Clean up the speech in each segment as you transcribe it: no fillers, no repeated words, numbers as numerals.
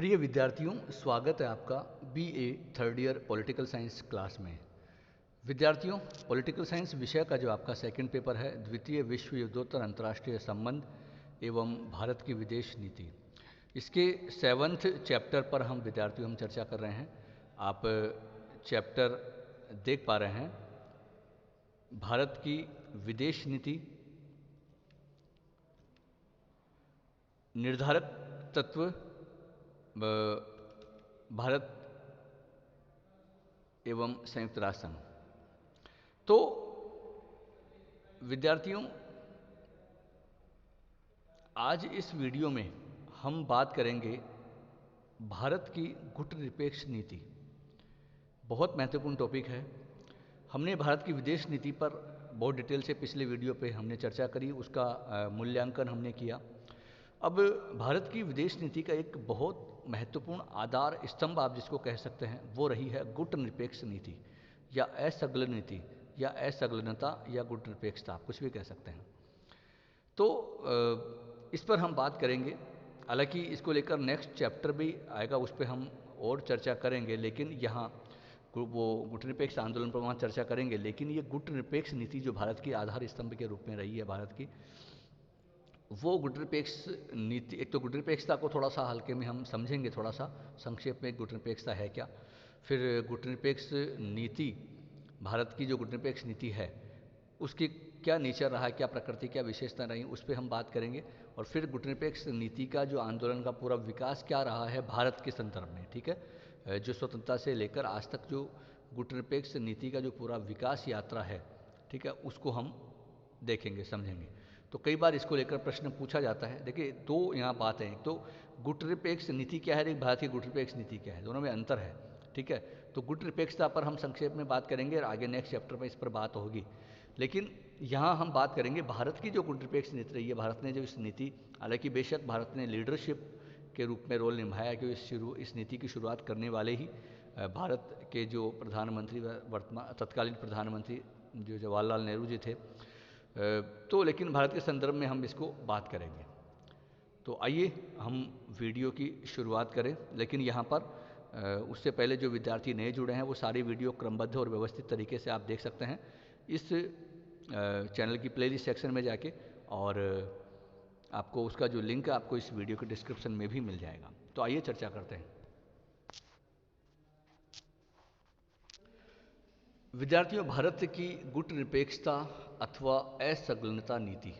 प्रिय विद्यार्थियों, स्वागत है आपका BA third year political science class में। विद्यार्थियों, पॉलिटिकल साइंस विषय का जो आपका सेकंड पेपर है, द्वितीय विश्व युद्धोत्तर अंतर्राष्ट्रीय संबंध एवं भारत की विदेश नीति, इसके 7th चैप्टर पर हम विद्यार्थियों हम चर्चा कर रहे हैं। आप चैप्टर देख पा रहे हैं, भारत की विदेश नीति, निर्धारक तत्व, भारत एवं संयुक्त राष्ट्र संघ। तो विद्यार्थियों, आज इस वीडियो में हम बात करेंगे भारत की गुटनिरपेक्ष नीति। बहुत महत्वपूर्ण टॉपिक है। हमने भारत की विदेश नीति पर बहुत डिटेल से पिछले वीडियो पे हमने चर्चा करी, उसका मूल्यांकन हमने किया। अब भारत की विदेश नीति का एक बहुत महत्वपूर्ण आधार स्तंभ आप जिसको कह सकते हैं, वो रही है गुटनिरपेक्ष नीति या असंलग्न नीति या असंलग्नता या गुटनिरपेक्षता, कुछ भी कह सकते हैं। तो इस पर हम बात करेंगे। हालांकि इसको लेकर नेक्स्ट चैप्टर भी आएगा, उस पर हम और चर्चा करेंगे, लेकिन यहाँ वो गुटनिरपेक्ष आंदोलन पर वहाँ चर्चा करेंगे। लेकिन ये गुटनिरपेक्ष नीति जो भारत की आधार स्तंभ के रूप में रही है भारत की, वो गुटनिरपेक्ष नीति, एक तो गुटनिरपेक्षता को थोड़ा सा हल्के में हम समझेंगे, थोड़ा सा संक्षेप में गुटनिरपेक्षता है क्या, फिर गुटनिरपेक्ष नीति, भारत की जो गुटनिरपेक्ष नीति है उसकी क्या नेचर रहा है, क्या प्रकृति, क्या विशेषता रही, उस पर हम बात करेंगे। और फिर गुटनिरपेक्ष नीति का जो आंदोलन का पूरा विकास क्या रहा है भारत के संदर्भ में, ठीक है, जो स्वतंत्रता से लेकर आज तक जो गुटनिरपेक्ष नीति का जो पूरा विकास यात्रा है, ठीक है, उसको हम देखेंगे, समझेंगे। तो कई बार इसको लेकर प्रश्न पूछा जाता है। देखिए, दो यहाँ बातें हैं, एक तो गुटनिरपेक्ष नीति क्या है, एक भारत की गुटनिरपेक्ष नीति क्या है, दोनों में अंतर है, ठीक है। तो गुटनिरपेक्षता पर हम संक्षेप में बात करेंगे और आगे नेक्स्ट चैप्टर में इस पर बात होगी। लेकिन यहाँ हम बात करेंगे भारत की जो गुटनिरपेक्ष नीति रही है, भारत ने जो इस नीति, हालांकि बेशक भारत ने लीडरशिप के रूप में रोल निभाया कि इस नीति की शुरुआत करने वाले ही भारत के जो प्रधानमंत्री, वर्तमान तत्कालीन प्रधानमंत्री जो जवाहरलाल नेहरू जी थे। तो लेकिन भारत के संदर्भ में हम इसको बात करेंगे। तो आइए हम वीडियो की शुरुआत करें। लेकिन यहाँ पर उससे पहले जो विद्यार्थी नए जुड़े हैं, वो सारे वीडियो क्रमबद्ध और व्यवस्थित तरीके से आप देख सकते हैं इस चैनल की प्लेलिस्ट सेक्शन में जाके, और आपको उसका जो लिंक है आपको इस वीडियो के डिस्क्रिप्शन में भी मिल जाएगा। तो आइए चर्चा करते हैं। विद्यार्थियों, भारत की गुटनिरपेक्षता अथवा असंलग्नता नीति,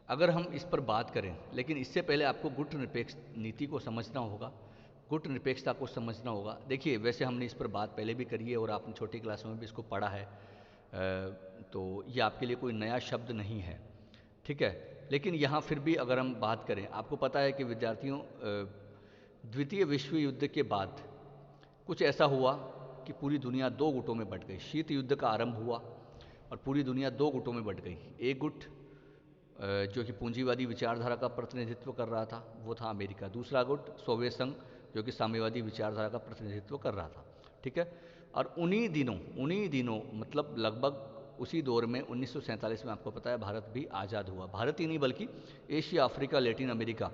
अगर हम इस पर बात करें, लेकिन इससे पहले आपको गुटनिरपेक्ष नीति को समझना होगा, गुटनिरपेक्षता को समझना होगा। देखिए, वैसे हमने इस पर बात पहले भी करी है और आपने छोटी क्लासों में भी इसको पढ़ा है, तो ये आपके लिए कोई नया शब्द नहीं है, ठीक है। लेकिन यहाँ फिर भी अगर हम बात करें, आपको पता है कि विद्यार्थियों, द्वितीय विश्व युद्ध के बाद कुछ ऐसा हुआ कि पूरी दुनिया दो गुटों में बंट गई। शीत युद्ध का आरंभ हुआ और पूरी दुनिया दो गुटों में बंट गई। एक गुट जो कि पूंजीवादी विचारधारा का प्रतिनिधित्व कर रहा था, वो था अमेरिका। दूसरा गुट सोवियत संघ, जो कि साम्यवादी विचारधारा का प्रतिनिधित्व कर रहा था, ठीक है। और उन्हीं दिनों मतलब लगभग उसी दौर में 1947 में आपको पता है भारत भी आज़ाद हुआ। भारत ही नहीं बल्कि एशिया, अफ्रीका, लैटिन अमेरिका,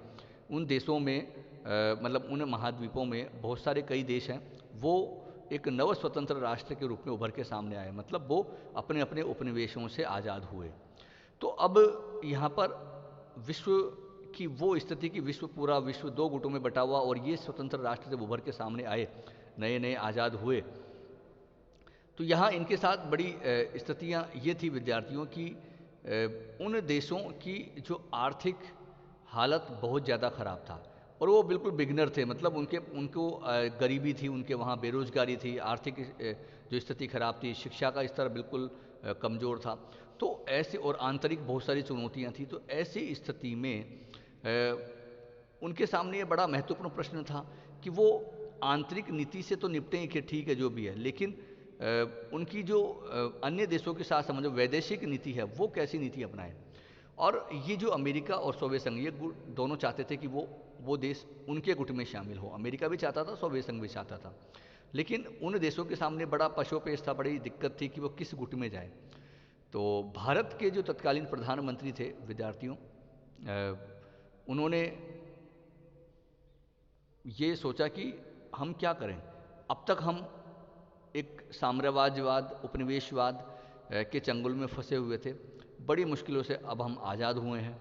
उन देशों में मतलब उन महाद्वीपों में बहुत सारे कई देश हैं, वो एक नव स्वतंत्र राष्ट्र के रूप में उभर के सामने आए। मतलब वो अपने अपने उपनिवेशों से आज़ाद हुए। तो अब यहाँ पर विश्व की वो स्थिति कि पूरा विश्व दो गुटों में बटा हुआ, और ये स्वतंत्र राष्ट्र जब उभर के सामने आए, नए नए आज़ाद हुए, तो यहाँ इनके साथ बड़ी स्थितियाँ ये थी विद्यार्थियों की, उन देशों की जो आर्थिक हालत बहुत ज़्यादा ख़राब था, और वो बिल्कुल बिगनर थे। मतलब उनको गरीबी थी, उनके वहाँ बेरोजगारी थी, आर्थिक जो स्थिति खराब थी, शिक्षा का स्तर बिल्कुल कमज़ोर था। तो ऐसे और आंतरिक बहुत सारी चुनौतियाँ थी। तो ऐसी स्थिति में उनके सामने ये बड़ा महत्वपूर्ण प्रश्न था कि वो आंतरिक नीति से तो निपटें कि ठीक है जो भी है, लेकिन उनकी जो अन्य देशों के साथ समझो वैदेशिक नीति है, वो कैसी नीति अपनाएं। और ये जो अमेरिका और सोवियत संघ, ये दोनों चाहते थे कि वो देश उनके गुट में शामिल हो। अमेरिका भी चाहता था, सोवियत संघ भी चाहता था, लेकिन उन देशों के सामने बड़ा पशोपेश था, बड़ी दिक्कत थी कि वो किस गुट में जाए। तो भारत के जो तत्कालीन प्रधानमंत्री थे विद्यार्थियों, उन्होंने ये सोचा कि हम क्या करें। अब तक हम एक साम्राज्यवाद, उपनिवेशवाद के चंगुल में फंसे हुए थे। बड़ी मुश्किलों से अब हम आज़ाद हुए हैं,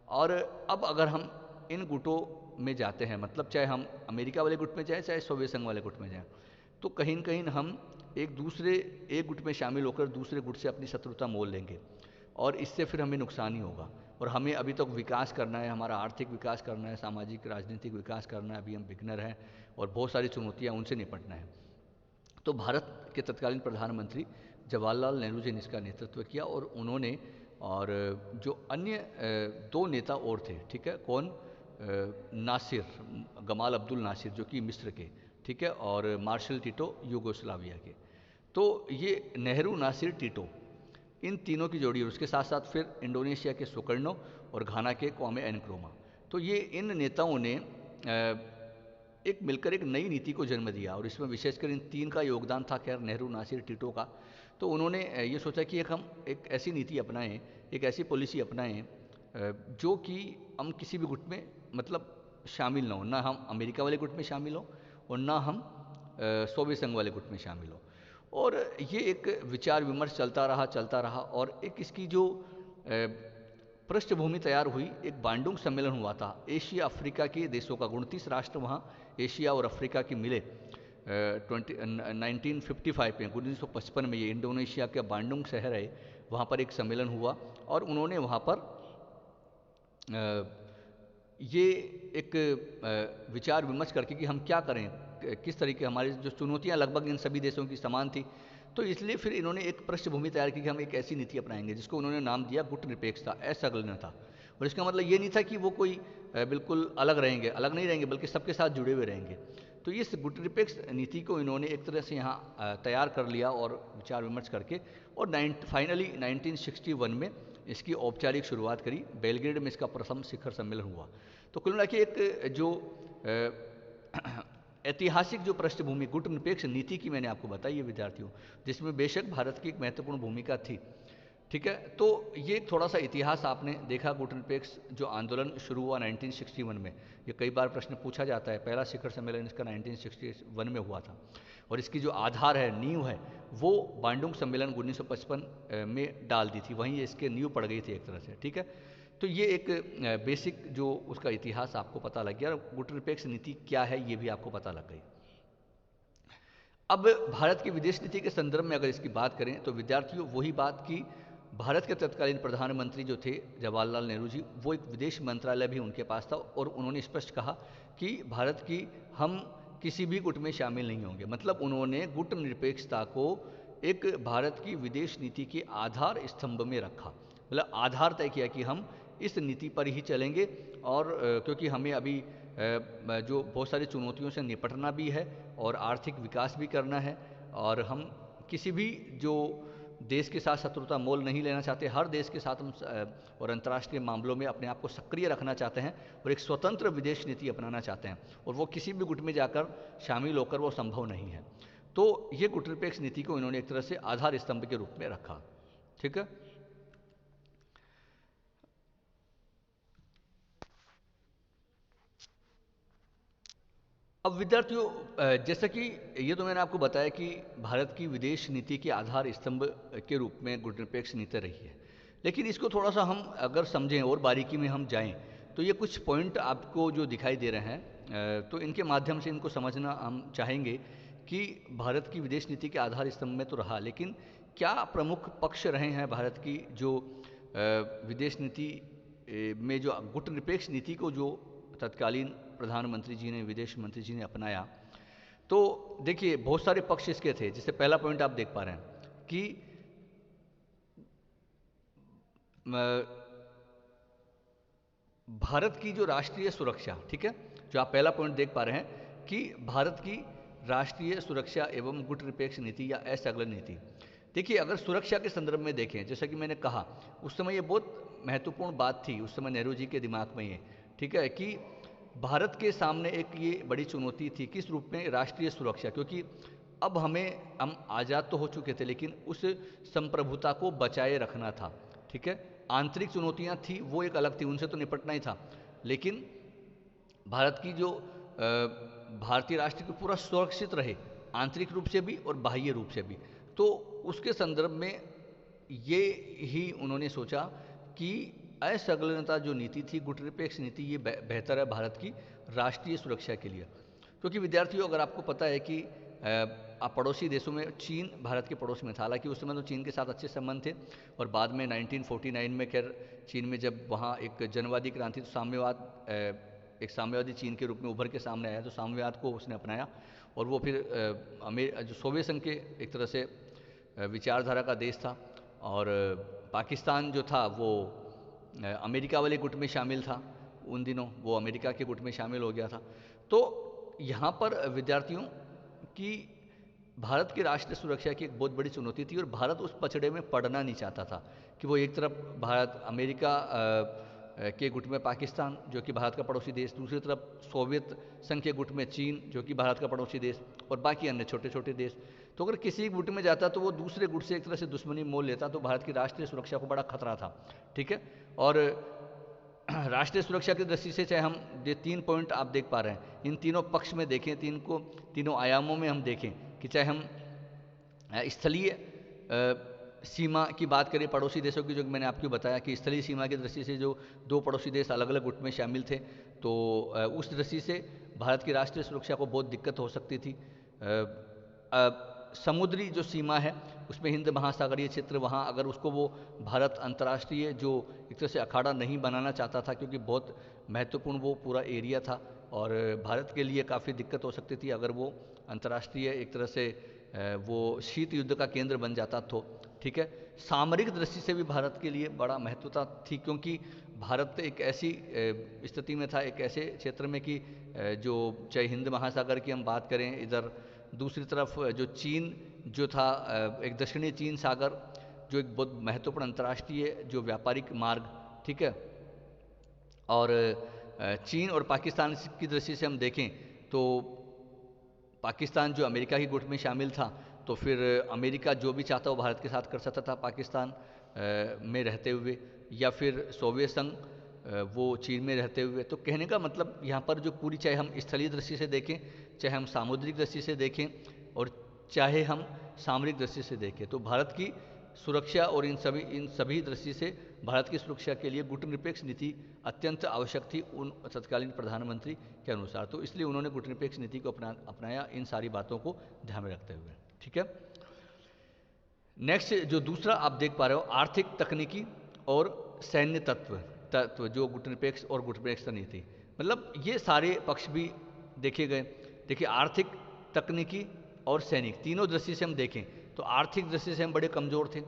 और अब अगर हम इन गुटों में जाते हैं, मतलब चाहे हम अमेरिका वाले गुट में जाएं, चाहे सोवियत संघ वाले गुट में जाएं, तो कहीं न कहीं हम एक गुट में शामिल होकर दूसरे गुट से अपनी शत्रुता मोल लेंगे, और इससे फिर हमें नुकसान ही होगा। और हमें अभी तक विकास करना है, हमारा आर्थिक विकास करना है, सामाजिक राजनीतिक विकास करना है। अभी हम बिगनर हैं और बहुत सारी चुनौतियाँ, उनसे निपटना है। तो भारत के तत्कालीन प्रधानमंत्री जवाहरलाल नेहरू जी ने इसका नेतृत्व किया, और उन्होंने, और जो अन्य दो नेता और थे, ठीक है, कौन, नासिर, गमाल अब्दुल नासिर जो कि मिस्र के, ठीक है, और मार्शल टिटो यूगोस्लाविया के। तो ये नेहरू, नासिर, टिटो, इन तीनों की जोड़ी, और उसके साथ साथ फिर इंडोनेशिया के सुकर्णो और घाना के क्वामे एनक्रोमा। तो ये इन नेताओं ने एक मिलकर एक नई नीति को जन्म दिया, और इसमें विशेषकर इन तीन का योगदान था, खैर नेहरू, नासिर, टिटो का। तो उन्होंने ये सोचा कि हम एक ऐसी नीति अपनाएं, एक ऐसी पॉलिसी अपनाएं जो कि हम किसी भी गुट में मतलब शामिल ना हो, ना हम अमेरिका वाले गुट में शामिल हो और ना हम सोवियत संघ वाले गुट में शामिल हो। और ये एक विचार विमर्श चलता रहा, और एक इसकी जो पृष्ठभूमि तैयार हुई, एक बांडुंग सम्मेलन हुआ था एशिया अफ्रीका के देशों का। 29 राष्ट्र वहाँ एशिया और अफ्रीका के मिले 1955 में, 1955 में। ये इंडोनेशिया का बांडुंग शहर है, वहाँ पर एक सम्मेलन हुआ, और उन्होंने वहाँ पर ये एक विचार विमर्श करके कि हम क्या करें, किस तरीके, हमारी जो चुनौतियाँ लगभग इन सभी देशों की समान थी, तो इसलिए फिर इन्होंने एक पृष्ठभूमि तैयार की कि हम एक ऐसी नीति अपनाएंगे जिसको उन्होंने नाम दिया गुट निरपेक्षता, असंलग्नता। और इसका मतलब ये नहीं था कि वो कोई बिल्कुल अलग रहेंगे, अलग नहीं रहेंगे, बल्कि सबके साथ जुड़े हुए रहेंगे। तो इस गुट निरपेक्ष नीति को इन्होंने एक तरह से यहाँ तैयार कर लिया, और विचार विमर्श करके, और फाइनली 1961 में इसकी औपचारिक शुरुआत करी। बेलग्रेड में इसका प्रथम शिखर सम्मेलन हुआ। तो कुल मिला के एक जो ऐतिहासिक जो पृष्ठभूमि गुट निरपेक्ष नीति की मैंने आपको बताई है विद्यार्थियों, जिसमें बेशक भारत की एक महत्वपूर्ण भूमिका थी, ठीक है। तो ये थोड़ा सा इतिहास आपने देखा। गुट निरपेक्ष जो आंदोलन शुरू हुआ 1961 में, ये कई बार प्रश्न पूछा जाता है। पहला शिखर सम्मेलन इसका 1961 में हुआ था, और इसकी जो आधार है, नींव है, वो बांडुंग सम्मेलन 1955 में डाल दी थी। वहीं इसके नींव पड़ गई थी एक तरह से, ठीक है। तो ये एक बेसिक जो उसका इतिहास आपको पता लग गया, और गुट निरपेक्ष नीति क्या है ये भी आपको पता लग गई। अब भारत की विदेश नीति के संदर्भ में अगर इसकी बात करें, तो विद्यार्थियों वही बात कि भारत के तत्कालीन प्रधानमंत्री जो थे जवाहरलाल नेहरू जी, वो एक विदेश मंत्रालय भी उनके पास था, और उन्होंने स्पष्ट कहा कि भारत की हम किसी भी गुट में शामिल नहीं होंगे। मतलब उन्होंने गुट निरपेक्षता को एक भारत की विदेश नीति के आधार स्तंभ में रखा, मतलब आधार तय किया कि हम इस नीति पर ही चलेंगे। और क्योंकि हमें अभी जो बहुत सारी चुनौतियों से निपटना भी है, और आर्थिक विकास भी करना है, और हम किसी भी जो देश के साथ शत्रुता मोल नहीं लेना चाहते, हर देश के साथ हम और अंतर्राष्ट्रीय मामलों में अपने आप को सक्रिय रखना चाहते हैं, और एक स्वतंत्र विदेश नीति अपनाना चाहते हैं, और वो किसी भी गुट में जाकर शामिल होकर वो संभव नहीं है। तो ये गुट निरपेक्ष नीति को इन्होंने एक तरह से आधार स्तंभ के रूप में रखा, ठीक है। अब विद्यार्थियों जैसा कि ये तो मैंने आपको बताया कि भारत की विदेश नीति के आधार स्तंभ के रूप में गुट निरपेक्ष नीति रही है, लेकिन इसको थोड़ा सा हम अगर समझें और बारीकी में हम जाएं, तो ये कुछ पॉइंट आपको जो दिखाई दे रहे हैं, तो इनके माध्यम से इनको समझना हम चाहेंगे कि भारत की विदेश नीति के आधार स्तंभ में तो रहा, लेकिन क्या प्रमुख पक्ष रहे हैं भारत की जो विदेश नीति में, जो गुट निरपेक्ष नीति को जो तत्कालीन प्रधानमंत्री जी ने, विदेश मंत्री जी ने अपनाया। तो देखिए बहुत सारे पक्ष इसके थे। जैसे पहला पॉइंट आप देख पा रहे हैं कि भारत की जो राष्ट्रीय सुरक्षा, ठीक है, जो आप पहला पॉइंट देख पा रहे हैं कि भारत की राष्ट्रीय सुरक्षा एवं गुट निरपेक्ष नीति या असंलग्न नीति। देखिए अगर सुरक्षा के संदर्भ में देखें, जैसा कि मैंने कहा, उस समय ये बहुत महत्वपूर्ण बात थी, उस समय नेहरू जी के दिमाग में ये, ठीक है, कि भारत के सामने एक ये बड़ी चुनौती थी, किस रूप में, राष्ट्रीय सुरक्षा। क्योंकि अब हम आज़ाद तो हो चुके थे, लेकिन उस संप्रभुता को बचाए रखना था, ठीक है। आंतरिक चुनौतियां थी वो एक अलग थी, उनसे तो निपटना ही था, लेकिन भारत की जो भारतीय राष्ट्र को पूरा सुरक्षित रहे, आंतरिक रूप से भी और बाह्य रूप से भी। तो उसके संदर्भ में ये ही उन्होंने सोचा कि असंलग्नता जो नीति थी, गुटनिरपेक्ष नीति, ये बेहतर है भारत की राष्ट्रीय सुरक्षा के लिए। क्योंकि विद्यार्थियों, अगर आपको पता है कि आप पड़ोसी देशों में चीन भारत के पड़ोस में था, हालांकि उस समय तो चीन के साथ अच्छे संबंध थे, और बाद में 1949 में खैर चीन में जब वहाँ एक जनवादी क्रांति, तो साम्यवाद एक साम्यवादी चीन के रूप में उभर के सामने आया, तो साम्यवाद को उसने अपनाया, और वो फिर जो सोवियत संघ के एक तरह से विचारधारा का देश था, और पाकिस्तान जो था वो अमेरिका वाले गुट में शामिल था, उन दिनों वो अमेरिका के गुट में शामिल हो गया था। तो यहाँ पर विद्यार्थियों की भारत की राष्ट्रीय सुरक्षा की एक बहुत बड़ी चुनौती थी, और भारत उस पचड़े में पड़ना नहीं चाहता था कि वो एक तरफ भारत अमेरिका के गुट में पाकिस्तान जो कि भारत का पड़ोसी देश, दूसरी तरफ सोवियत संघ के गुट में चीन जो कि भारत का पड़ोसी देश, और बाकी अन्य छोटे छोटे देश। तो अगर किसी गुट में जाता तो वो दूसरे गुट से एक तरह से दुश्मनी मोल लेता, तो भारत की राष्ट्रीय सुरक्षा को बड़ा खतरा था। ठीक है, और राष्ट्रीय सुरक्षा की दृष्टि से चाहे हम ये 3 पॉइंट आप देख पा रहे हैं, इन तीनों पक्ष में देखें, तीनों आयामों में हम देखें कि चाहे हम स्थलीय सीमा की बात करें, पड़ोसी देशों की, जो मैंने आपको बताया कि स्थलीय सीमा की दृष्टि से जो 2 पड़ोसी देश अलग अलग गुट में शामिल थे, तो उस दृष्टि से भारत की राष्ट्रीय सुरक्षा को बहुत दिक्कत हो सकती थी। समुद्री जो सीमा है उसमें हिंद महासागरीय क्षेत्र, वहाँ अगर उसको वो भारत अंतर्राष्ट्रीय जो एक तरह से अखाड़ा नहीं बनाना चाहता था, क्योंकि बहुत महत्वपूर्ण वो पूरा एरिया था, और भारत के लिए काफ़ी दिक्कत हो सकती थी अगर वो अंतर्राष्ट्रीय एक तरह से वो शीत युद्ध का केंद्र बन जाता तो। ठीक है, सामरिक दृष्टि से भी भारत के लिए बड़ा महत्वता थी, क्योंकि भारत एक ऐसी स्थिति में था, एक ऐसे क्षेत्र में कि जो चाहे हिंद महासागर की हम बात करें, इधर दूसरी तरफ जो चीन जो था, एक दक्षिणी चीन सागर जो एक बहुत महत्वपूर्ण अंतर्राष्ट्रीय जो व्यापारिक मार्ग, ठीक है, और चीन और पाकिस्तान की दृष्टि से हम देखें तो पाकिस्तान जो अमेरिका की गुट में शामिल था, तो फिर अमेरिका जो भी चाहता वो भारत के साथ कर सकता था पाकिस्तान में रहते हुए, या फिर सोवियत संघ वो चीन में रहते हुए। तो कहने का मतलब यहाँ पर जो पूरी, चाहे हम स्थलीय दृष्टि से देखें, चाहे हम सामुद्रिक दृष्टि से देखें, और चाहे हम सामरिक दृष्टि से देखें, तो भारत की सुरक्षा और इन सभी दृष्टि से भारत की सुरक्षा के लिए गुटनिरपेक्ष नीति अत्यंत आवश्यक थी उन तत्कालीन प्रधानमंत्री के अनुसार। तो इसलिए उन्होंने गुटनिरपेक्ष नीति को अपनाया, इन सारी बातों को ध्यान में रखते हुए। ठीक है, नेक्स्ट जो दूसरा आप देख पा रहे हो, आर्थिक, तकनीकी और सैन्य तत्व जो गुटनिरपेक्ष और गुटनिरपेक्ष नीति, मतलब ये सारे पक्ष भी देखे गए। देखिए, आर्थिक, तकनीकी और सैनिक तीनों दृष्टि से हम देखें तो आर्थिक दृष्टि से हम बड़े कमज़ोर थे,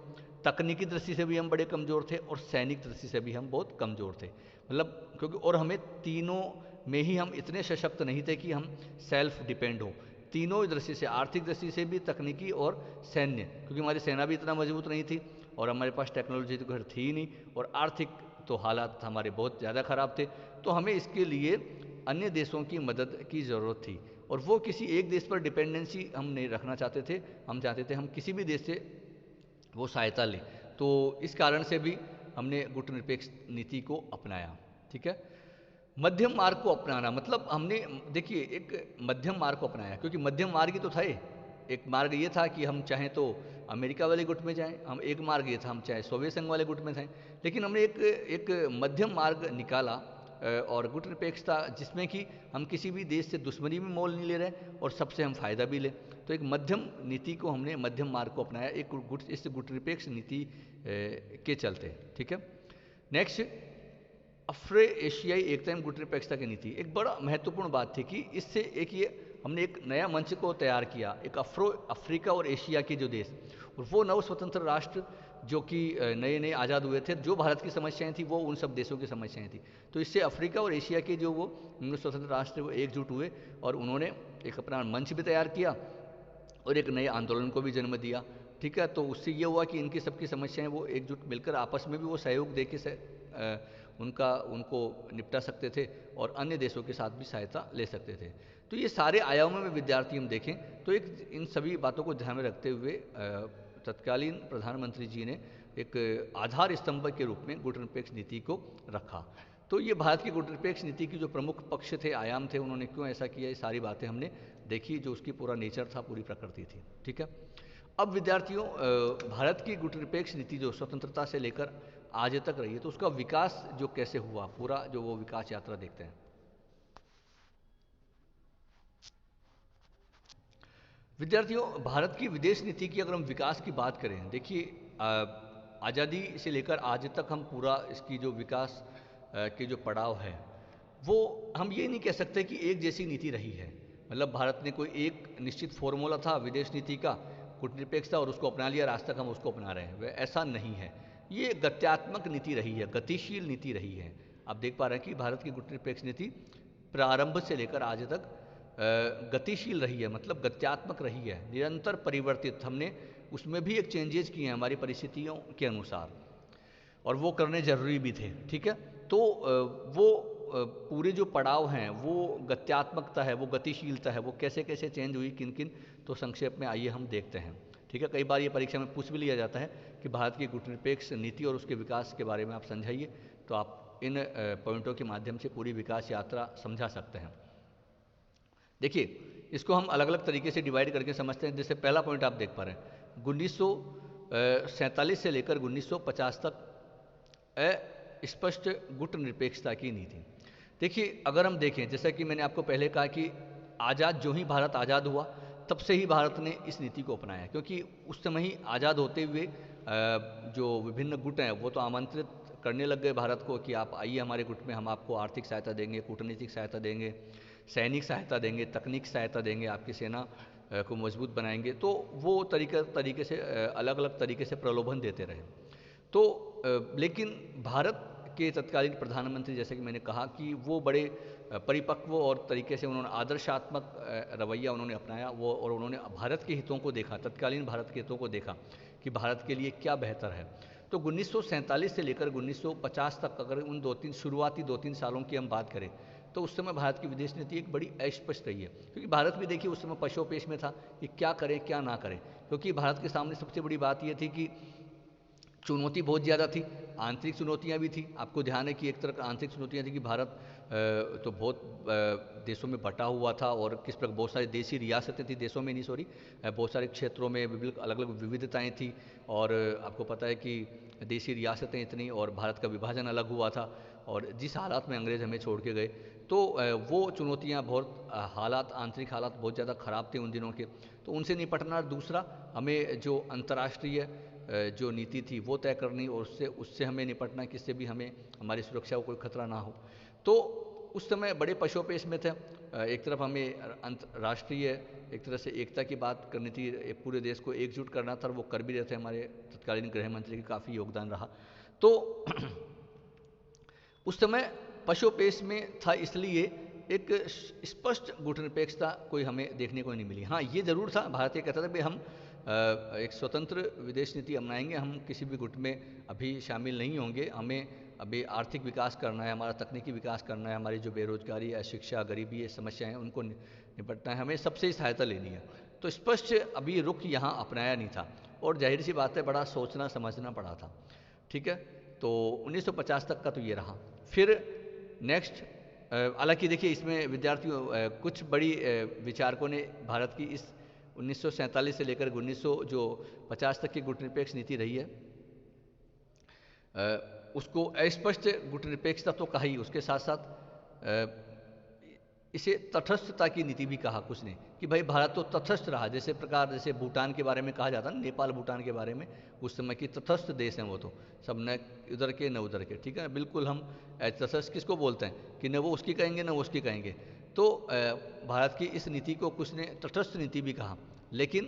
तकनीकी दृष्टि से भी हम बड़े कमज़ोर थे, और सैनिक दृष्टि से भी हम बहुत कमज़ोर थे। मतलब क्योंकि और हमें तीनों में ही हम इतने सशक्त नहीं थे कि हम सेल्फ डिपेंड हो, तीनों दृष्टि से, आर्थिक दृष्टि से भी, तकनीकी और सैन्य, क्योंकि हमारी सेना भी इतना मजबूत नहीं थी, और हमारे पास टेक्नोलॉजी तो घर थी ही नहीं, और आर्थिक तो हालात हमारे बहुत ज़्यादा ख़राब थे। तो हमें इसके लिए अन्य देशों की मदद की ज़रूरत थी, और वो किसी एक देश पर डिपेंडेंसी हम नहीं रखना चाहते थे, हम चाहते थे हम किसी भी देश से वो सहायता लें। तो इस कारण से भी हमने गुटनिरपेक्ष नीति को अपनाया। ठीक है, मध्यम मार्ग को अपनाना, मतलब हमने देखिए एक मध्यम मार्ग को अपनाया, क्योंकि मध्यम मार्ग ही तो था। एक मार्ग ये था कि हम चाहें तो अमेरिका वाले गुट में जाएं, हम एक मार्ग ये था हम चाहे सोवियत संघ वाले गुट में जाएं, लेकिन हमने एक मध्यम मार्ग निकाला, और गुटनिरपेक्षता जिसमें कि हम किसी भी देश से दुश्मनी भी मोल नहीं ले रहे और सबसे हम फायदा भी लें। तो एक मध्यम नीति को हमने, मध्यम मार्ग को अपनाया इस गुटनिरपेक्ष नीति के चलते। ठीक है, नेक्स्ट, अफ्रे एशियाई एकता एवं गुटनिरपेक्षता की नीति। एक बड़ा महत्वपूर्ण बात थी कि इससे एक ये हमने एक नया मंच को तैयार किया, एक अफ्रीका और एशिया के जो देश, और वो नव स्वतंत्र राष्ट्र जो कि नए नए आज़ाद हुए थे, जो भारत की समस्याएं थी वो उन सब देशों की समस्याएं थी। तो इससे अफ्रीका और एशिया के जो वो स्वतंत्र राष्ट्र वो एकजुट हुए, और उन्होंने एक अपना मंच भी तैयार किया और एक नए आंदोलन को भी जन्म दिया। ठीक है, तो उससे ये हुआ कि इनकी सबकी समस्याएं वो एकजुट मिलकर आपस में भी वो सहयोग दे के उनको निपटा सकते थे, और अन्य देशों के साथ भी सहायता ले सकते थे। तो ये सारे आयामों में विद्यार्थी हम देखें तो एक इन सभी बातों को ध्यान में रखते हुए तत्कालीन प्रधानमंत्री जी ने एक आधार स्तंभ के रूप में गुटनिरपेक्ष नीति को रखा। तो ये भारत की गुटनिरपेक्ष नीति की जो प्रमुख पक्ष थे, आयाम थे, उन्होंने क्यों ऐसा किया, ये सारी बातें हमने देखी, जो उसकी पूरा नेचर था, पूरी प्रकृति थी। ठीक है। अब विद्यार्थियों, भारत की गुटनिरपेक्ष नीति जो स्वतंत्रता से लेकर आज तक रही है, तो उसका विकास जो कैसे हुआ, पूरा जो वो विकास यात्रा देखते हैं। विद्यार्थियों, भारत की विदेश नीति की अगर हम विकास की बात करें, देखिए आज़ादी से लेकर आज तक हम पूरा इसकी जो विकास के जो पड़ाव है, वो हम ये नहीं कह सकते कि एक जैसी नीति रही है। मतलब भारत ने कोई एक निश्चित फॉर्मूला था विदेश नीति का, कूटनिरपेक्षता, और उसको अपना लिया, आज तक हम उसको अपना रहे हैं, वह ऐसा नहीं है। ये गत्यात्मक नीति रही है, गतिशील नीति रही है। आप देख पा रहे हैं कि भारत की कूटनिरपेक्ष नीति प्रारंभ से लेकर आज तक गतिशील रही है, मतलब गत्यात्मक रही है, निरंतर परिवर्तित। हमने उसमें भी एक चेंजेस किए हैं हमारी परिस्थितियों के अनुसार, और वो करने जरूरी भी थे। ठीक है। तो वो पूरे जो पड़ाव हैं, वो गत्यात्मकता है, वो गतिशीलता है, वो कैसे कैसे चेंज हुई, किन किन, तो संक्षेप में आइए हम देखते हैं। ठीक है। कई बार ये परीक्षा में पूछ भी लिया जाता है कि भारत की कूटनिरपेक्ष नीति और उसके विकास के बारे में आप समझाइए, तो आप इन पॉइंटों के माध्यम से पूरी विकास यात्रा समझा सकते हैं। देखिए, इसको हम अलग अलग तरीके से डिवाइड करके समझते हैं। जैसे पहला पॉइंट आप देख पा रहे हैं, 1947 से लेकर 1950 तक स्पष्ट गुट निरपेक्षता की नीति। देखिए, अगर हम देखें, जैसा कि मैंने आपको पहले कहा कि जो ही भारत आज़ाद हुआ, तब से ही भारत ने इस नीति को अपनाया, क्योंकि उस समय ही आज़ाद होते हुए जो विभिन्न गुट हैं, वो तो आमंत्रित करने लग गए भारत को कि आप आइए हमारे गुट में, हम आपको आर्थिक सहायता देंगे, कूटनीतिक सहायता देंगे, सैनिक सहायता देंगे, तकनीक सहायता देंगे, आपकी सेना को मजबूत बनाएंगे। तो वो तरीके से अलग अलग तरीके से प्रलोभन देते रहे। तो लेकिन भारत के तत्कालीन प्रधानमंत्री, जैसे कि मैंने कहा, कि वो बड़े परिपक्व और तरीके से उन्होंने आदर्शात्मक रवैया उन्होंने अपनाया, वो, और उन्होंने भारत के हितों को देखा, तत्कालीन भारत के हितों को देखा कि भारत के लिए क्या बेहतर है। तो 1947 से लेकर 1950 तक अगर उन शुरुआती 2-3 सालों की हम बात करें, तो उस समय भारत की विदेश नीति एक बड़ी अस्पष्ट रही है, क्योंकि भारत भी देखिए उस समय पशोपेश में था कि क्या करें क्या ना करें। क्योंकि भारत के सामने सबसे बड़ी बात यह थी कि चुनौती बहुत ज़्यादा थी, आंतरिक चुनौतियां भी थी। आपको ध्यान है कि एक तरह आंतरिक चुनौतियां थी कि भारत तो बहुत देशों में बटा हुआ था, और किस प्रकार बहुत सारी देशी रियासतें थी, देशों में नहीं सॉरी, बहुत सारे क्षेत्रों में विभिन्न अलग अलग विविधताएं थी। और आपको पता है कि देशी रियासतें इतनी, और भारत का विभाजन अलग हुआ था, और जिस हालात में अंग्रेज़ हमें छोड़ के गए, तो वो चुनौतियां बहुत आंतरिक हालात बहुत ज़्यादा ख़राब थे उन दिनों के, तो उनसे निपटना। दूसरा, हमें जो अंतर्राष्ट्रीय जो नीति थी वो तय करनी, और उससे हमें निपटना, किससे भी हमें हमारी सुरक्षा को कोई खतरा ना हो। तो उस समय बड़े पशोपेश में थे। एक तरफ हमें राष्ट्रीय एक तरह से एकता की बात करनी थी, पूरे देश को एकजुट करना था, और वो कर भी रहे थे। हमारे तत्कालीन गृह मंत्री की काफ़ी योगदान रहा। तो उस समय पशुपेश में था, इसलिए एक स्पष्ट गुटनिरपेक्षता कोई हमें देखने को नहीं मिली। हाँ, ये जरूर था, भारत ये कहता था कि हम एक स्वतंत्र विदेश नीति अपनाएंगे, हम किसी भी गुट में अभी शामिल नहीं होंगे, हमें अभी आर्थिक विकास करना है, हमारा तकनीकी विकास करना है, हमारी जो बेरोजगारी है, शिक्षा, गरीबी, ये समस्याएं हैं, उनको निपटना है, हमें सबसे ही सहायता लेनी है। तो स्पष्ट अभी रुख यहाँ अपनाया नहीं था, और जाहिर सी बात है बड़ा सोचना समझना पड़ा था। ठीक है। तो 1950 तक का तो ये रहा। फिर नेक्स्ट, हालांकि देखिए इसमें विद्यार्थियों कुछ बड़ी विचारकों ने भारत की इस 1947 से लेकर 1950 तक की गुटनिरपेक्ष नीति रही है, उसको अस्पष्ट गुटनिरपेक्षता तो कहा ही, उसके साथ साथ इसे तटस्थता की नीति भी कहा कुछ ने, कि भाई भारत तो तटस्थ रहा। जैसे प्रकार, जैसे भूटान के बारे में कहा जाता है, नेपाल भूटान के बारे में, उस समय की तटस्थ देश हैं वो, तो सब न इधर के न उधर के। ठीक है। बिल्कुल हम तटस्थ किसको बोलते हैं कि न वो उसकी कहेंगे न वो उसकी कहेंगे। तो भारत की इस नीति को कुछ ने तटस्थ नीति भी कहा, लेकिन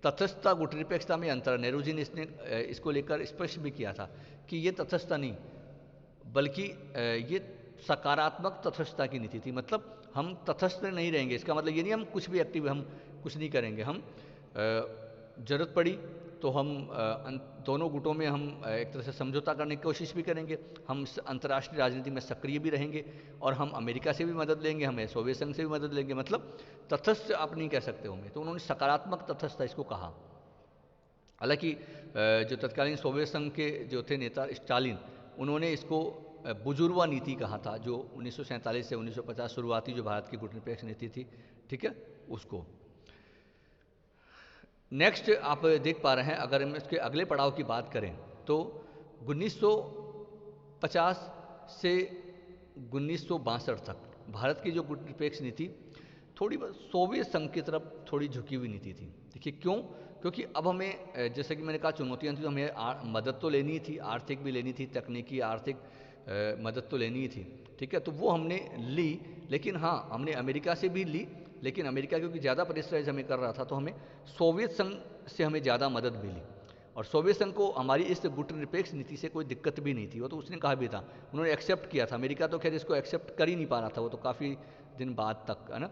तटस्थता गुटनिरपेक्षता में अंतर। नेहरू जी ने इसको लेकर स्पष्ट भी किया था कि ये तटस्थता नहीं, बल्कि ये सकारात्मक तटस्थता की नीति थी। मतलब हम तटस्थ नहीं रहेंगे, इसका मतलब ये नहीं हम कुछ भी एक्टिव, हम कुछ नहीं करेंगे, हम जरूरत पड़ी तो हम दोनों गुटों में हम एक तरह से समझौता करने की कोशिश भी करेंगे, हम अंतर्राष्ट्रीय राजनीति में सक्रिय भी रहेंगे, और हम अमेरिका से भी मदद लेंगे, हमें सोवियत संघ से भी मदद लेंगे। मतलब तटस्थ आप नहीं कह सकते होंगे। तो उन्होंने सकारात्मक तटस्थता इसको कहा। हालांकि जो तत्कालीन सोवियत संघ के जो थे नेता स्टालिन, उन्होंने इसको बुजुर्वा नीति कहा था, जो 1947 से 1950 शुरुआती जो भारत की गुटनिरपेक्ष नीति थी, ठीक है, उसको। नेक्स्ट आप देख पा रहे हैं, अगर हम इसके अगले पड़ाव की बात करें तो 1950 से 1962 तक भारत की जो गुटनिरपेक्ष नीति थोड़ी सोवियत संघ की तरफ थोड़ी झुकी हुई नीति थी। देखिए क्यों? क्योंकि अब हमें, जैसे कि मैंने कहा, चुनौतियां थी, तो हमें मदद तो लेनी थी, आर्थिक भी लेनी थी, तकनीकी आर्थिक मदद तो लेनी ही थी, ठीक है, तो वो हमने ली। लेकिन हाँ, हमने अमेरिका से भी ली, लेकिन अमेरिका क्योंकि ज़्यादा प्रेशराइज हमें कर रहा था, तो हमें सोवियत संघ से हमें ज़्यादा मदद मिली। और सोवियत संघ को हमारी इस गुटनिरपेक्ष नीति से कोई दिक्कत भी नहीं थी, वो तो उसने कहा भी था, उन्होंने एक्सेप्ट किया था। अमेरिका तो खैर इसको एक्सेप्ट कर ही नहीं पा रहा था, वो तो काफ़ी दिन बाद तक, है ना।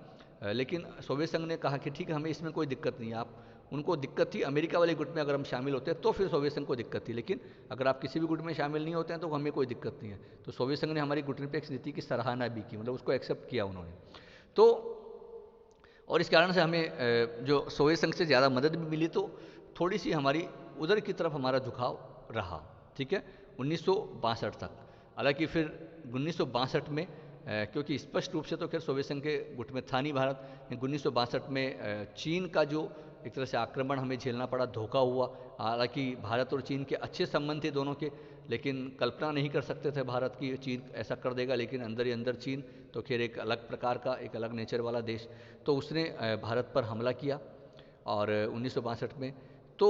लेकिन सोवियत संघ ने कहा कि ठीक है, हमें इसमें कोई दिक्कत नहीं है। आप, उनको दिक्कत थी अमेरिका वाले गुट में अगर हम शामिल होते हैं तो फिर सोवियत संघ को दिक्कत थी, लेकिन अगर आप किसी भी गुट में शामिल नहीं होते हैं तो हमें कोई दिक्कत नहीं है। तो सोवियत संघ ने हमारी गुटनिरपेक्ष नीति की सराहना भी की, मतलब उसको एक्सेप्ट किया उन्होंने। तो और इस कारण से हमें जो सोवियत संघ से ज़्यादा मदद भी मिली, तो थोड़ी सी हमारी उधर की तरफ हमारा झुकाव रहा, ठीक है, 1962 तक। हालांकि फिर 1962 में क्योंकि स्पष्ट रूप से तो खैर सोवियत संघ के गुट में था नहीं भारत, 1962 में चीन का जो एक तरह से आक्रमण हमें झेलना पड़ा, धोखा हुआ। हालांकि भारत और चीन के अच्छे संबंध थे दोनों के, लेकिन कल्पना नहीं कर सकते थे भारत की चीन ऐसा कर देगा, लेकिन अंदर ही अंदर चीन तो खैर एक अलग प्रकार का, एक अलग नेचर वाला देश, तो उसने भारत पर हमला किया और 1962 में। तो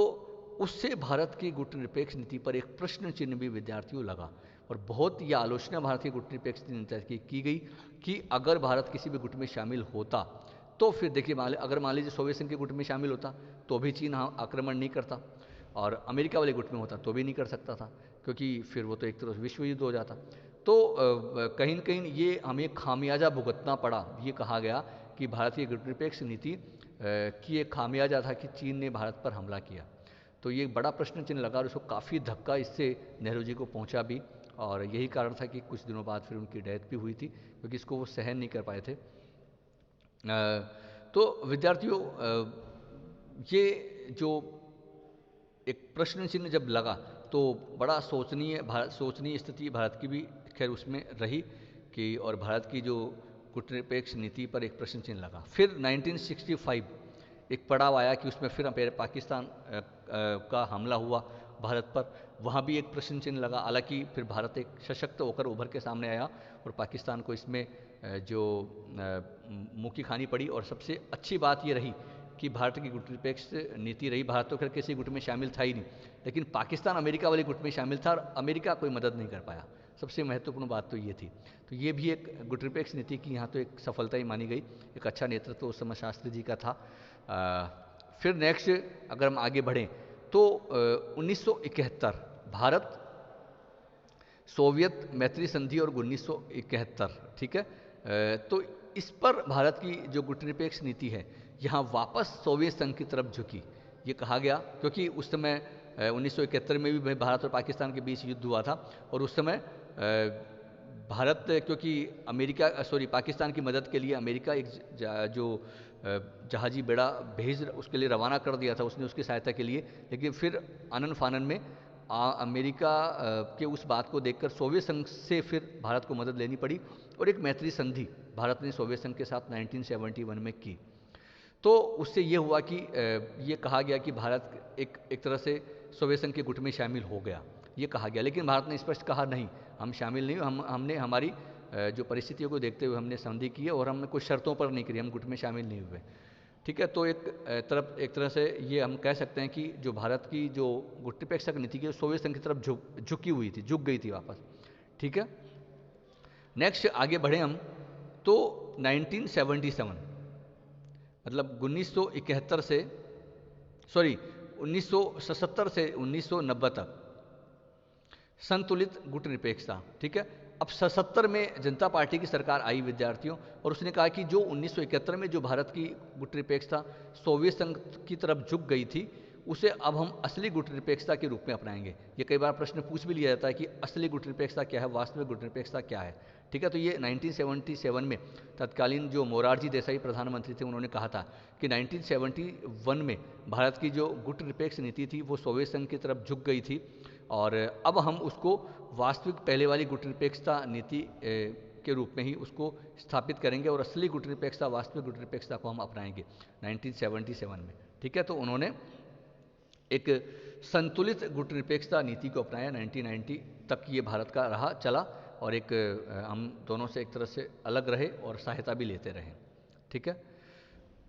उससे भारत की गुटनिरपेक्ष नीति पर एक प्रश्न चिन्ह भी विद्यार्थियों लगा, और बहुत यह आलोचना भारत की गुटनिरपेक्ष नीति की गई कि अगर भारत किसी भी गुट में शामिल होता तो फिर देखिए, अगर मान लीजिए सोवियत संघ के गुट में शामिल होता तो भी चीन आक्रमण नहीं करता, और अमेरिका वाले गुट में होता तो भी नहीं कर सकता था, क्योंकि फिर वो तो एक तरह से विश्व युद्ध हो जाता। तो कहीं न कहीं ये हमें खामियाजा भुगतना पड़ा। ये कहा गया कि भारतीय गुटनिरपेक्ष नीति की एक खामियाजा था कि चीन ने भारत पर हमला किया। तो ये बड़ा प्रश्न चिन्ह लगा और उसको काफ़ी धक्का इससे नेहरू जी को पहुंचा भी, और यही कारण था कि कुछ दिनों बाद फिर उनकी डेथ भी हुई थी, क्योंकि इसको वो सहन नहीं कर पाए थे। तो विद्यार्थियों, ये जो एक प्रश्न चिन्ह जब लगा तो बड़ा सोचनीय स्थिति भारत की भी खैर उसमें रही कि, और भारत की जो गुटनिरपेक्ष नीति पर एक प्रश्न चिन्ह लगा। फिर 1965 एक पड़ाव आया कि उसमें फिर पाकिस्तान का हमला हुआ भारत पर, वहाँ भी एक प्रश्न चिन्ह लगा। हालांकि फिर भारत एक सशक्त होकर उभर के सामने आया और पाकिस्तान को इसमें जो मुँह की खानी पड़ी। और सबसे अच्छी बात ये रही कि भारत की गुटनिरपेक्ष नीति रही। भारत तो खैर किसी गुट में शामिल था ही नहीं, लेकिन पाकिस्तान अमेरिका वाले गुट में शामिल था और अमेरिका कोई मदद नहीं कर पाया। सबसे महत्वपूर्ण बात तो ये थी। तो ये भी एक गुटनिरपेक्ष नीति की यहाँ तो एक सफलता ही मानी गई। एक अच्छा नेतृत्व उस समय शास्त्री जी का था। फिर नेक्स्ट अगर हम आगे बढ़ें तो 1971 भारत सोवियत मैत्री संधि और 1971, ठीक है। तो इस पर भारत की जो गुटनिरपेक्ष नीति है यहाँ वापस सोवियत संघ की तरफ झुकी। ये कहा गया क्योंकि उस समय 1971 में भी भारत और पाकिस्तान के बीच युद्ध हुआ था, और उस समय भारत क्योंकि पाकिस्तान की मदद के लिए अमेरिका एक जो जहाजी बेड़ा उसके लिए रवाना कर दिया था उसने, उसकी सहायता के लिए। लेकिन फिर आनन फानन में अमेरिका के उस बात को देखकर सोवियत संघ से फिर भारत को मदद लेनी पड़ी, और एक मैत्री संधि भारत ने सोवियत संघ के साथ 1971 में की। तो उससे ये हुआ कि ये कहा गया कि भारत एक तरह से सोवियत संघ के गुट में शामिल हो गया, ये कहा गया। लेकिन भारत ने स्पष्ट कहा नहीं, हम शामिल नहीं, हमने हमारी जो परिस्थितियों को देखते हुए हमने संधि की है, और हमने कुछ शर्तों पर नहीं करी, हम गुट में शामिल नहीं हुए, ठीक है। तो एक तरह से ये हम कह सकते हैं कि जो भारत की जो गुटनिरपेक्ष नीति की सोवियत संघ की तरफ झुक गई थी वापस, ठीक है। नेक्स्ट आगे बढ़े हम तो 1977 मतलब 1971 से 1977 से 1990 तक संतुलित गुटनिरपेक्षता, ठीक है। अब 77 में जनता पार्टी की सरकार आई विद्यार्थियों, और उसने कहा कि जो 1971 में जो भारत की गुटनिरपेक्षता सोवियत संघ की तरफ झुक गई थी, उसे अब हम असली गुटनिरपेक्षता के रूप में अपनाएंगे। ये कई बार प्रश्न पूछ भी लिया जाता है कि असली गुटनिरपेक्षता क्या है, वास्तविक गुटनिरपेक्षता क्या है, ठीक है। तो ये 1977 में तत्कालीन जो मोरारजी देसाई प्रधानमंत्री थे, उन्होंने कहा था कि 1971 में भारत की जो गुटनिरपेक्ष नीति थी वो सोवियत संघ की तरफ झुक गई थी, और अब हम उसको वास्तविक पहले वाली गुटनिरपेक्षता नीति के रूप में ही उसको स्थापित करेंगे और असली गुटनिरपेक्षता, वास्तविक गुटनिरपेक्षता को हम अपनाएंगे 1977 में। ठीक है, तो उन्होंने एक संतुलित गुटनिरपेक्षता नीति को अपनाया। 1990 तक ये भारत का रहा चला और एक हम दोनों से एक तरह से अलग रहे और सहायता भी लेते रहे। ठीक है,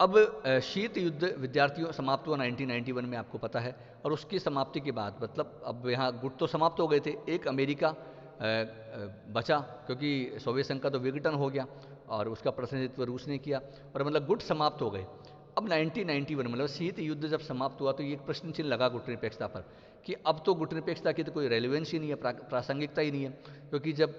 अब शीत युद्ध विद्यार्थियों समाप्त हुआ 1991 में, आपको पता है, और उसकी समाप्ति के बाद मतलब अब यहाँ गुट तो समाप्त हो गए थे, एक अमेरिका बचा क्योंकि सोवियत संघ का तो विघटन हो गया और उसका प्रतिनिधित्व रूस ने किया और मतलब गुट समाप्त हो गए। अब 1991 मतलब शीत युद्ध जब समाप्त हुआ तो ये एक प्रश्न चिन्ह लगा गुटनिरपेक्षता पर कि अब तो गुटनिरपेक्षता की तो कोई रेलिवेंस ही नहीं है, प्रासंगिकता ही नहीं है, क्योंकि जब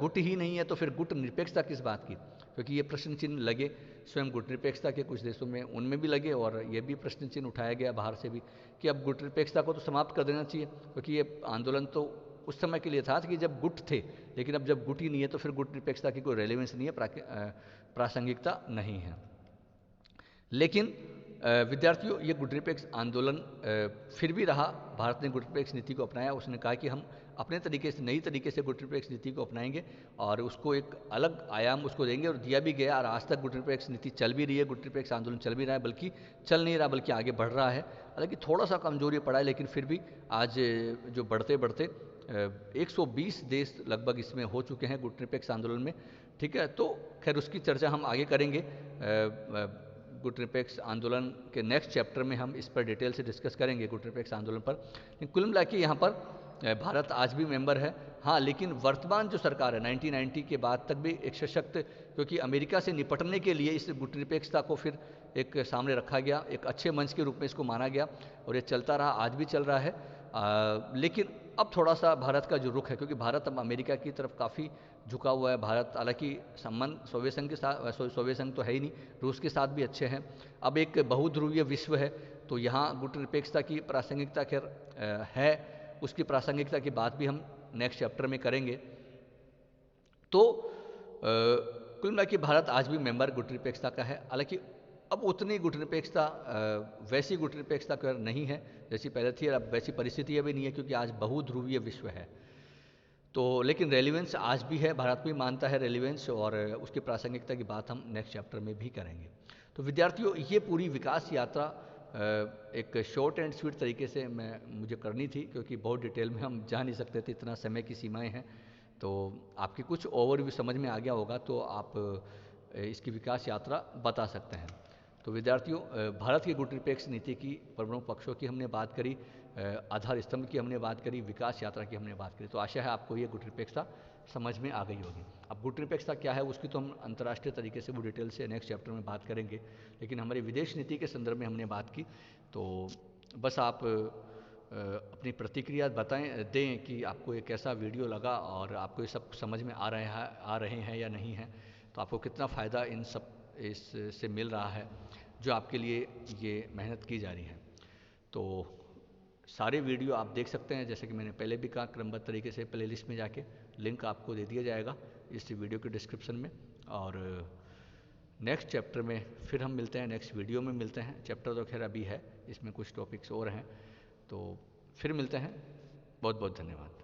गुट ही नहीं है तो फिर गुट निरपेक्षता किस बात की। क्योंकि ये प्रश्न चिन्ह लगे स्वयं गुटनिरपेक्षता के कुछ देशों में, उनमें भी लगे और ये भी प्रश्न चिन्ह उठाया गया बाहर से भी कि अब गुटनिरपेक्षता को तो समाप्त कर देना चाहिए, क्योंकि ये आंदोलन तो उस समय के लिए था कि जब गुट थे, लेकिन अब जब गुट ही नहीं है तो फिर गुटनिरपेक्षता की कोई रेलिवेंस नहीं है, प्रासंगिकता नहीं है। लेकिन विद्यार्थियों, ये गुटनिरपेक्ष आंदोलन फिर भी रहा, भारत ने गुटनिरपेक्ष नीति को अपनाया। उसने कहा कि हम अपने तरीके से, नई तरीके से गुटनिरपेक्ष नीति को अपनाएंगे और उसको एक अलग आयाम उसको देंगे और दिया भी गया और आज तक गुटनिरपेक्ष नीति चल भी रही है, गुटनिरपेक्ष आंदोलन चल भी रहा है, बल्कि चल नहीं रहा बल्कि आगे बढ़ रहा है। हालांकि थोड़ा सा कमजोरी पड़ा है, लेकिन फिर भी आज जो बढ़ते बढ़ते 120 देश लगभग इसमें हो चुके हैं गुटनिरपेक्ष आंदोलन में। ठीक है, तो खैर उसकी चर्चा हम आगे करेंगे। गुटनिरपेक्ष आंदोलन के नेक्स्ट चैप्टर में हम इस पर डिटेल से डिस्कस करेंगे गुटनिरपेक्ष आंदोलन पर। लेकिन कुल मिला के यहाँ पर भारत आज भी मेंबर है, हाँ, लेकिन वर्तमान जो सरकार है 1990 के बाद तक भी एक सशक्त, क्योंकि अमेरिका से निपटने के लिए इस गुटनिरपेक्षता को फिर एक सामने रखा गया, एक अच्छे मंच के रूप में इसको माना गया और ये चलता रहा, आज भी चल रहा है। लेकिन अब थोड़ा सा भारत का जो रुख है, क्योंकि भारत अब अमेरिका की तरफ काफ़ी झुका हुआ है। भारत हालांकि संबंध सोवियत संघ के साथ, सोवियत संघ तो है ही नहीं, रूस के साथ भी अच्छे हैं। अब एक बहुध्रुवीय विश्व है, तो यहाँ गुटनिरपेक्षता की प्रासंगिकता खैर है, उसकी प्रासंगिकता की बात भी हम नेक्स्ट चैप्टर में करेंगे। तो कुल मिला के भारत आज भी मेंबर गुटनिरपेक्षता का है। हालांकि अब उतनी गुटनिरपेक्षता, वैसी गुटनिरपेक्षता खैर नहीं है जैसी पहले थी, और अब वैसी परिस्थितियाँ भी नहीं है क्योंकि आज बहुध्रुवीय विश्व है। तो लेकिन रेलिवेंस आज भी है, भारत भी मानता है रेलिवेंस, और उसकी प्रासंगिकता की बात हम नेक्स्ट चैप्टर में भी करेंगे। तो विद्यार्थियों, ये पूरी विकास यात्रा एक शॉर्ट एंड स्वीट तरीके से मुझे करनी थी, क्योंकि बहुत डिटेल में हम जा नहीं सकते थे, इतना समय की सीमाएं हैं। तो आपकी कुछ ओवरव्यू समझ में आ गया होगा तो आप इसकी विकास यात्रा बता सकते हैं। तो विद्यार्थियों, भारत की गुटनिरपेक्ष नीति की प्रमुख पक्षों की हमने बात करी, आधार स्तंभ की हमने बात करी, विकास यात्रा की हमने बात करी। तो आशा है आपको ये गुटनिरपेक्षता समझ में आ गई होगी। अब गुटनिरपेक्षता क्या है उसकी तो हम अंतर्राष्ट्रीय तरीके से वो डिटेल से नेक्स्ट चैप्टर में बात करेंगे, लेकिन हमारी विदेश नीति के संदर्भ में हमने बात की। तो बस आप अपनी प्रतिक्रिया दें कि आपको ये कैसा वीडियो लगा और आपको ये सब समझ में आ रहे हैं या नहीं हैं, तो आपको कितना फ़ायदा इन सब इससे मिल रहा है जो आपके लिए ये मेहनत की जा रही है। तो सारे वीडियो आप देख सकते हैं, जैसे कि मैंने पहले भी कहा, क्रमबद्ध तरीके से प्लेलिस्ट में जाके लिंक आपको दे दिया जाएगा इस वीडियो के डिस्क्रिप्शन में। और नेक्स्ट चैप्टर में फिर हम मिलते हैं, नेक्स्ट वीडियो में मिलते हैं। चैप्टर तो खैर अभी है, इसमें कुछ टॉपिक्स और हैं, तो फिर मिलते हैं। बहुत बहुत धन्यवाद।